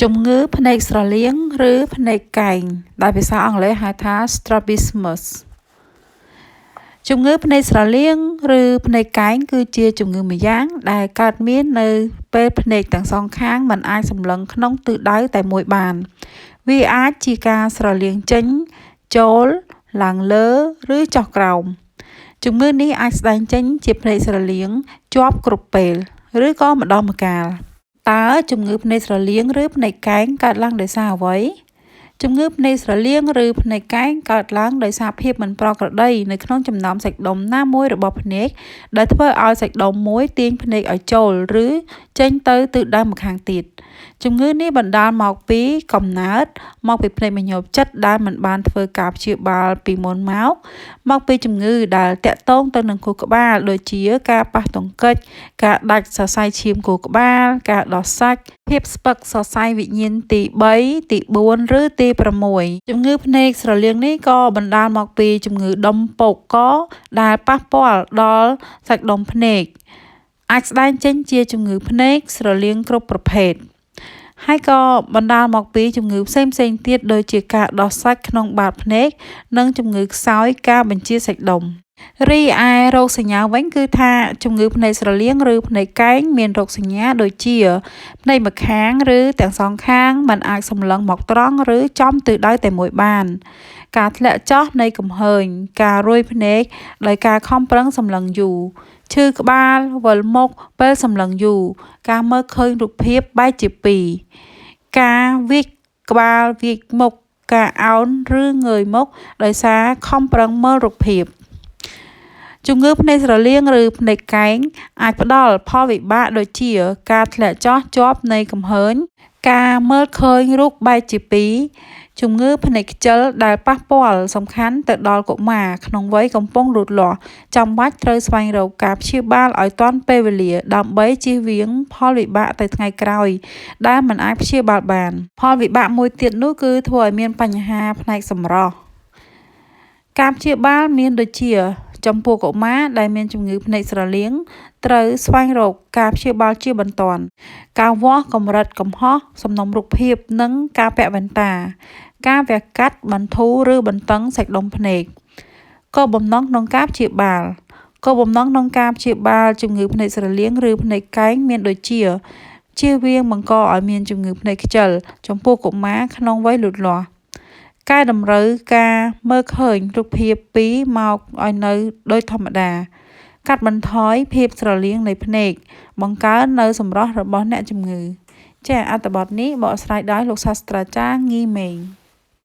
ជំងឺភ្នែកស្រលៀងឬភ្នែកកែងដែលភាសាអង់គ្លេសហៅថា strabismus ជំងឺភ្នែកស្រលៀងឬភ្នែកកែងគឺជាជំងឺម្យ៉ាងដែលកើតមាននៅពេលភ្នែកទាំងសងខាងមិនអាចសម្លឹងក្នុងទិសដៅតែមួយបានវាអាចជាការស្រលៀងចេញចូលឡើងលើឬចុះក្រោមជំងឺនេះអាចស្ដែងចេញជាភ្នែកស្រលៀងជាប់គ្រប់ពេលឬក៏ម្ដងម្កាលតើជំងឺភ្នែកស្រលៀងឬភ្នែកកែងកើតឡើងដោយសារអ្វីជំងឺភ្នែកស្រលៀងឬភ្នែកកែងកើតឡើងដោយសារភាពមិនប្រក្រតីនៅក្នុងចំណោមសាច់ដុំណាមួយរបស់ភ្នែកដែលធ្វើឲ្យសាច់ដុំមួយទាញភ្នែកឲ្យចូលឬចេញទៅទិសដៅម្ខាងទៀតជំងឺនេះបណ្ដាលមកពីកំណើតមកពីភ្នែកមញោបចិត្តដែលមិនបានធ្វើការព្យាបាលពីមុនមកពីជំងឺដែលតាក់ទងទៅនឹងខួរក្បាលដូចជាការប៉ះទង្គិចការដាច់សរសៃឈាមខួរក្បាលការដោះសាច់ភាពស្ពឹកសរសៃវិញ្ញាណទី3ទី4ឬទី6ជំងឺភ្នែកស្រលៀងនេះក៏បណ្ដាលមកពីជំងឺដុំពកកដែលប៉ះពាល់ដល់សាច់ដុំភ្នែកអាចស្ដែងចេញជាជំងឺភ្នែកស្រលៀងគ្រប់ប្រភេទហើយក៏បណ្ដាលមកពីជំងឺផ្សេងទៀតដូចជាការដោះសាច់ក្នុងបាតភ្នែកនិងជំងឺខ្សោយការបញ្ជាសាច់ដុំរីឯរោគសញ្ញាវិញគឺថាជំងឺភ្នែកស្រលៀងឬភ្នែកកែងមានរោគសញ្ញាដូចជាភ្នែកម្ខាងឬទាំងសងខាងមិនអាចសម្លឹងមកត្រង់ឬចំទិសដៅតែមួយបានការធ្លាក់ចុះនៃកំហើញការរួយភ្នែកដោយការខំប្រឹងសម្លឹងយូរឈឺក្បាលវិលមុខពេលសម្លឹងយូរការមើលឃើញរូបភាពបែកជាពីរការវាចក្បាលវាចមុខការអោនឬងើយមុខដោយសារខំប្រឹងមើលរូបភាពជំងឺភ្នែកស្រលៀងឬភ្នែកកែងអាចផ្ដល់ផលវិបាកដូចជាការធ្លាក់ចុះជាប់នៃកំហើញការមើលឃើញរូបបែកជាពីរជំងឺភ្នែកខ្ជិលដែលប៉ះពាល់សំខាន់ទៅដល់កុមារក្នុងវ័យកំពុងលូតលាស់ចាំបាច់ត្រូវស្វែងរកការព្យាបាលឲ្យទាន់ពេលវេលាដើម្បីជៀសវាងផលវិបាកទៅថ្ងៃក្រោយដែលមិនអាចព្យាបាលបានផលវិបាកមួយទៀតនោះគឺធ្វើឲ្យមានបញ្ហាផ្នែកសម្រស់ការព្យាបាលមានដូចជាចំពោះកុមារដែលមានជំងឺភ្នែកស្រលៀងត្រូវស្វែងរកការព្យាបាលជាបន្ទាន់ការវាស់កម្រិតកំហុសសំណុំរូបភាពនិងការពាក់វ៉ែនតាការវះកាត់បន្ធូរឬបន្តឹងសាច់ដុំភ្នែកគោលបំណងក្នុងការព្យាបាលជំងឺភ្នែកស្រលៀងឬភ្នែកកែងមានដូចជាជៀសវាងបង្កឲ្យមានជំងឺភ្នែកខ្ជិលចំពោះកុមារក្នុងវ័យលូតលាស់កែតម្រូវការមើលឃើញរូបភាពពីមកឲ្យនៅដូចធម្មតាកាត់បន្ថយភាពស្រលៀងនៃភ្នែកបង្កើននៅសម្រស់របស់អ្នកជំងឺចា៎អត្ថបទនេះបកស្រាយដោយលោកសាស្ត្រាចារ្យងីមេង